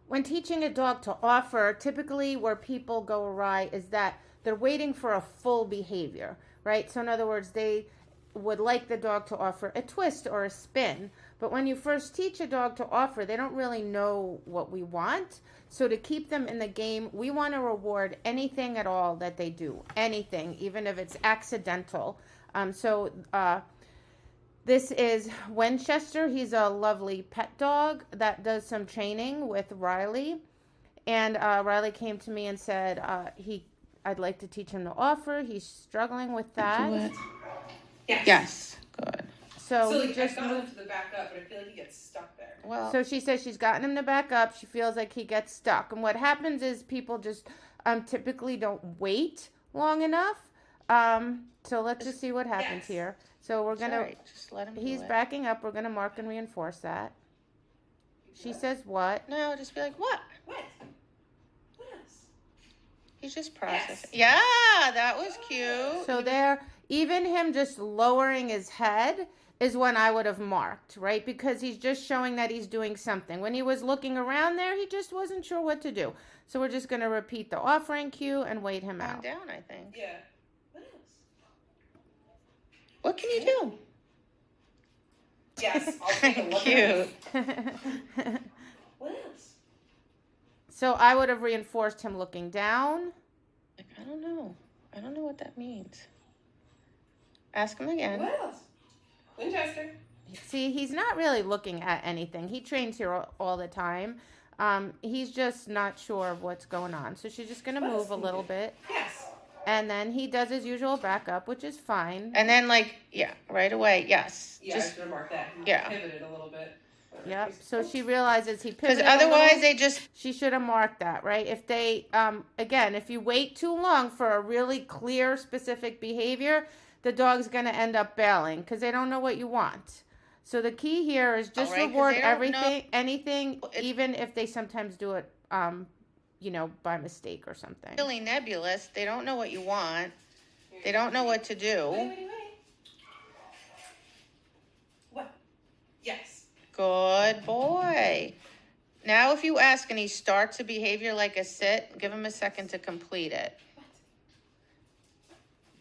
when teaching a dog to offer, typically where people go awry is that they're waiting for a full behavior, right? So, in other words, they would like the dog to offer a twist or a spin. But when you first teach a dog to offer, they don't really know what we want. So, to keep them in the game, we want to reward anything at all that they do, anything, even if it's accidental. This is Winchester. He's a lovely pet dog that does some training with Riley. And Riley came to me and said I'd like to teach him to offer. He's struggling with that. Do it. Yes. Good. So he he just just got him moved. to the back up, but I feel like he gets stuck there. Well, So she says she's gotten him to back up. She feels like he gets stuck. And what happens is people just typically don't wait long enough. So let's just see what happens Yes. here. So we're it's going all to, right. Just let him do he's it. backing up. We're going to mark and reinforce that. She says what? No, just be like, what? What? What else? He's just processing. Yeah, that was cute. So there, even him just lowering his head is when I would have marked, right? Because he's just showing that he's doing something. When he was looking around there, he just wasn't sure what to do. So we're just going to repeat the offering cue and wait him Calm out. down, I think. Yeah. What else? What can you do? Yes, I'll take a look at Cute. it. What else? So I would have reinforced him looking down. Like, I don't know. I don't know what that means. Ask him again. What else? Winchester. See, he's not really looking at anything. He trains here all the time. He's just not sure of what's going on. So she's just going to move a little bit. Yes. And then he does his usual backup, which is fine. And then, like, yeah, right away. Yes. Yeah, I Just was gonna mark that. He yeah. pivoted a little bit. Yep. So she realizes he because pivoted a otherwise little. they just She should have marked that, right? If they, again, if you wait too long for a really clear, specific behavior, the dog's going to end up bailing because they don't know what you want. So the key here is just right, 'cause reward they don't everything, anything, It- even if they sometimes do it, by mistake or something. really nebulous. They don't know what you want. They don't know what to do. Wait. What? Yes. Good boy. Now, if you ask and he starts a behavior like a sit, give him a second to complete it.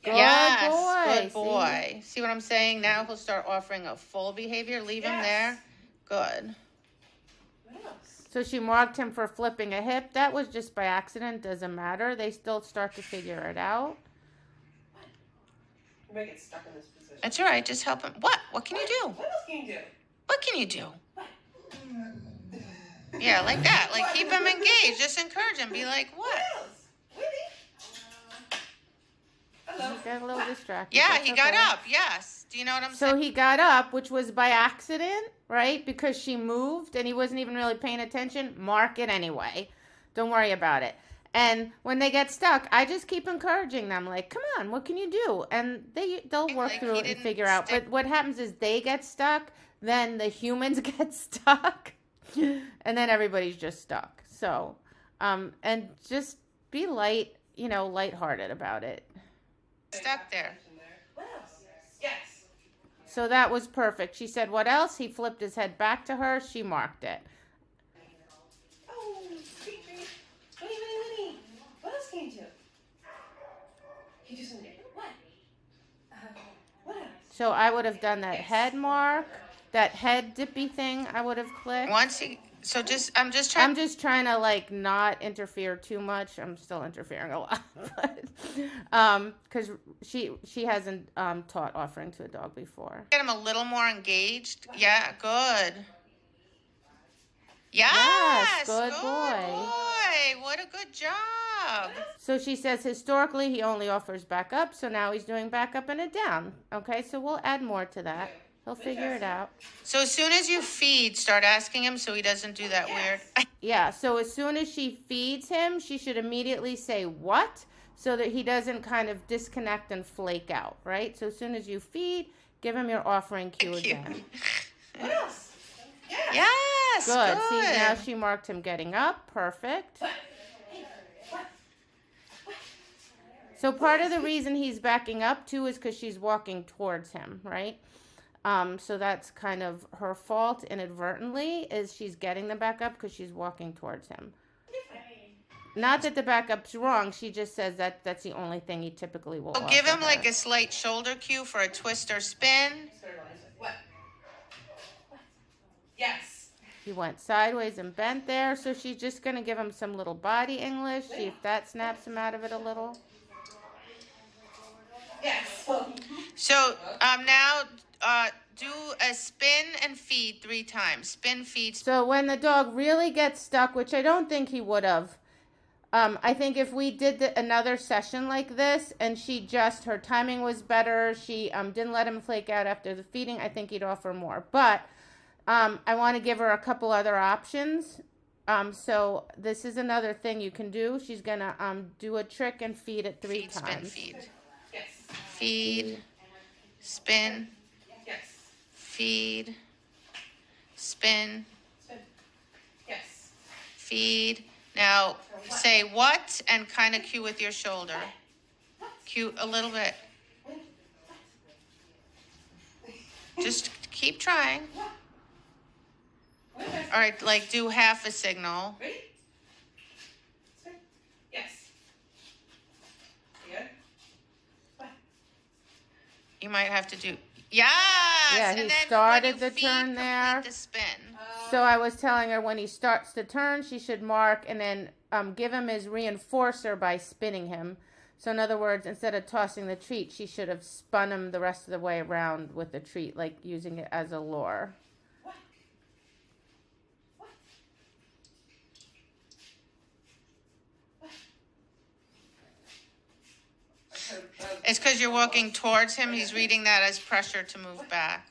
Good Yes, boy. good boy. See what I'm saying? Now he'll start offering a full behavior. Leave him there. Good. What else? So she marked him for flipping a hip. That was just by accident. Doesn't matter. They still start to figure it out. You might get stuck in this position. That's all right. Just help him. What? What can you do? What else can you do? What can you do? Yeah, like that. Like keep him engaged. Just encourage him. Be like, what? What else? Winnie? Hello. He got a little distracted. Yeah, That's he got okay. up. Yes. Do you know what I'm So saying? he got up, which was by accident, right? Because she moved and he wasn't even really paying attention. Mark it anyway. Don't worry about it. And when they get stuck, I just keep encouraging them, like, come on, what can you do? And they'll work Like, through he it and didn't figure out. stick- But what happens is they get stuck, then the humans get stuck, and then everybody's just stuck. So, and just be lighthearted about it. Stuck there. What else? Yes. So that was perfect. She said, what else? He flipped his head back to her. She marked it. Oh, treat. Winnie. What else can you do? Can you do something different? What? What else? So I would have done that head mark, that head dippy thing I would have clicked. Once he, so just, I'm just trying. I'm just trying to like not interfere too much. I'm still interfering a lot, but because she hasn't taught offering to a dog before. Get him a little more engaged. Yeah, good. Yes, Yes, good boy. boy. What a good job. So she says historically he only offers back up, so now he's doing back up and a down. Okay, so we'll add more to that. He'll figure it out. So as soon as you feed, start asking him so he doesn't do that weird. Yeah, so as soon as she feeds him, she should immediately say what so that he doesn't kind of disconnect and flake out, right? So as soon as you feed, give him your offering cue Cute. again. What else? Yes. Yes, Good. good. See, now she marked him getting up. Perfect. So part of the reason he's backing up too is because she's walking towards him, right? So that's kind of her fault inadvertently, is she's getting the back up because she's walking towards him. Not that the backup's wrong. She just says that that's the only thing he typically will So offer give him her. like a slight shoulder cue for a twist or spin. What? Yes. He went sideways and bent there, so she's just going to give him some little body English, see if that snaps him out of it a little. Yes. So now do a spin and feed 3 times. Spin, feed, So when the dog really gets stuck, which I don't think he would have, I think if we did another session like this and her timing was better, she didn't let him flake out after the feeding, I think he'd offer more. But I want to give her a couple other options. So this is another thing you can do. She's going to do a trick and feed it 3 feed, times. spin, feed. Yes. Feed, spin, Yes. feed, spin, Spin. Yes. feed. Now say what and kind of cue with your shoulder. Cue a little bit. Just keep trying. What? All right, like do half a signal. Ready? Spin. Yes. You good? What? You might have to do yes. Yeah, and he then started when you the feed, turn complete there. The spin. So I was telling her when he starts to turn, she should mark and then give him his reinforcer by spinning him. So in other words, instead of tossing the treat, she should have spun him the rest of the way around with the treat, like using it as a lure. What? What? It's because you're walking towards him. He's reading that as pressure to move back.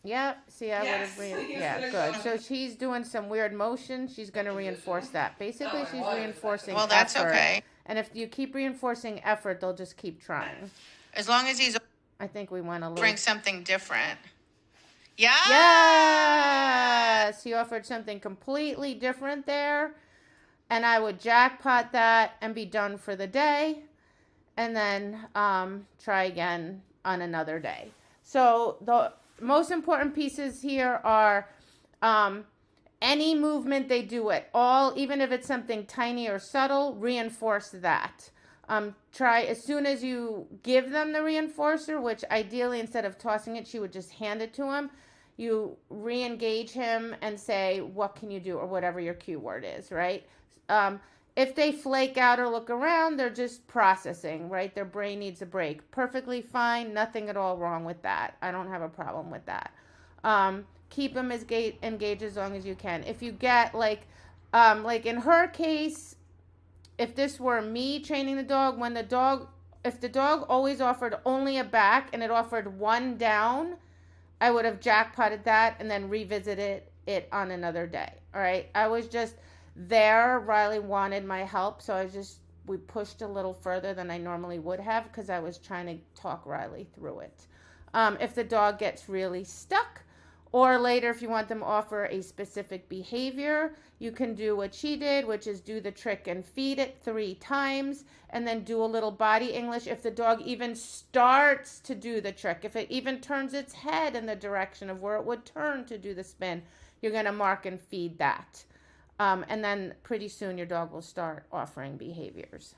Yeah, see, I would have, Yes. yeah, good. So she's doing some weird motion. She's going to reinforce that. Basically, she's reinforcing Well, that's effort. okay. And if you keep reinforcing effort, they'll just keep trying. As long as he's I think we went a little. offering something different. Yeah. Yes, he offered something completely different there, and I would jackpot that and be done for the day, and then try again on another day. So the most important pieces here are any movement they do it all, even if it's something tiny or subtle, reinforce that. Try as soon as you give them the reinforcer, which ideally instead of tossing it, she would just hand it to him. You re-engage him and say, what can you do? Or whatever your cue word is, right? If they flake out or look around, they're just processing, right? Their brain needs a break. Perfectly fine. Nothing at all wrong with that. I don't have a problem with that. Keep them engaged as long as you can. If you get like in her case, if this were me training the dog, if the dog always offered only a back and it offered 1 down, I would have jackpotted that and then revisited it on another day. All right. I was just there. Riley wanted my help. So we pushed a little further than I normally would have because I was trying to talk Riley through it. If the dog gets really stuck, or later if you want them to offer a specific behavior, you can do what she did, which is do the trick and feed it 3 times, and then do a little body English. If the dog even starts to do the trick, if it even turns its head in the direction of where it would turn to do the spin, you're going to mark and feed that. And then pretty soon your dog will start offering behaviors.